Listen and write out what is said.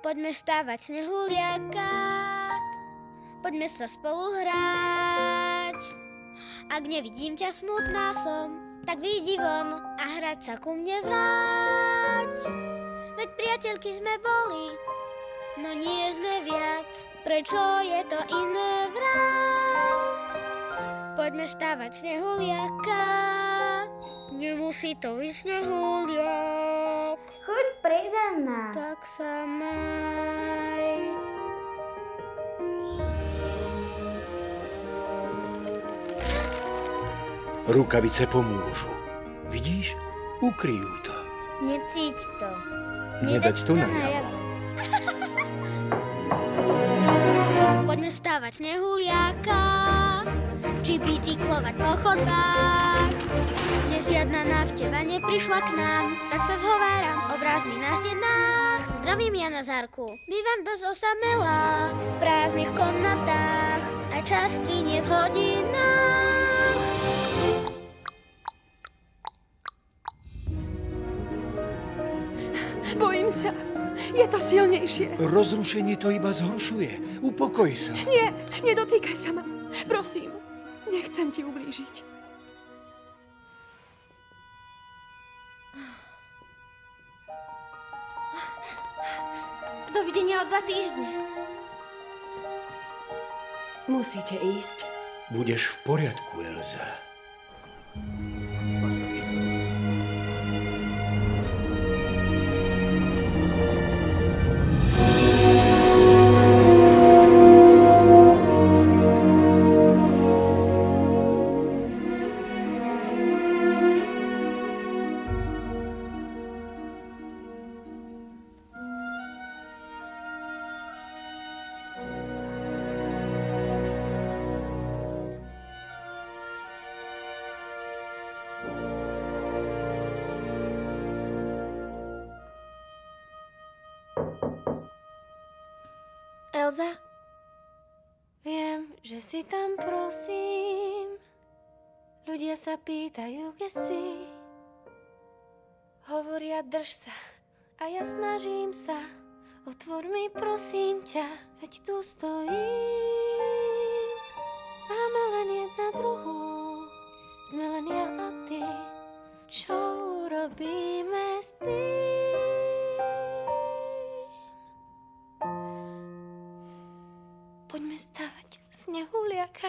Poďme stávať snehuliaka, poďme sa spolu hrať. Ak nevidím ťa, smutná som, tak vyjdi von a hrať sa ku mne vráť. Veď priateľky sme boli, no nie sme viac, prečo je to iné vraj? Poďme stávať snehuliaka, nemusí to byť snehuliak. Choď predo mňa. Tak sa maj. Rukavice pomôžu. Vidíš? Ukryjú to. Necíť to. Nedať to najavo. Poďme stávať snehuliaka, či bicyklovať po chodbách. Dnes žiadna návšteva neprišla k nám, tak sa zhováram s obrázmi na stenách. Zdravím, Jana Zárku. Bývam dosť osamelá v prázdnych komnatách a čas plynie v hodinách. Bojím sa. Je to silnejšie. Rozrušenie to iba zhoršuje. Upokoj sa. Nie, nedotýkaj sa ma. Prosím, nechcem ti ublížiť. Dovidenia o 2 týždne. Musíte ísť. Budeš v poriadku, Elza. Elza? Viem, že si tam, prosím. Ľudia sa pýtajú, kde si. Hovoria, drž sa. A ja snažím sa. Otvor mi, prosím ťa, veď tu stojím. Máme len jedna druhú. Sme len ja a ty. Čo urobíme s tým? Poďme stavať snehuliaka.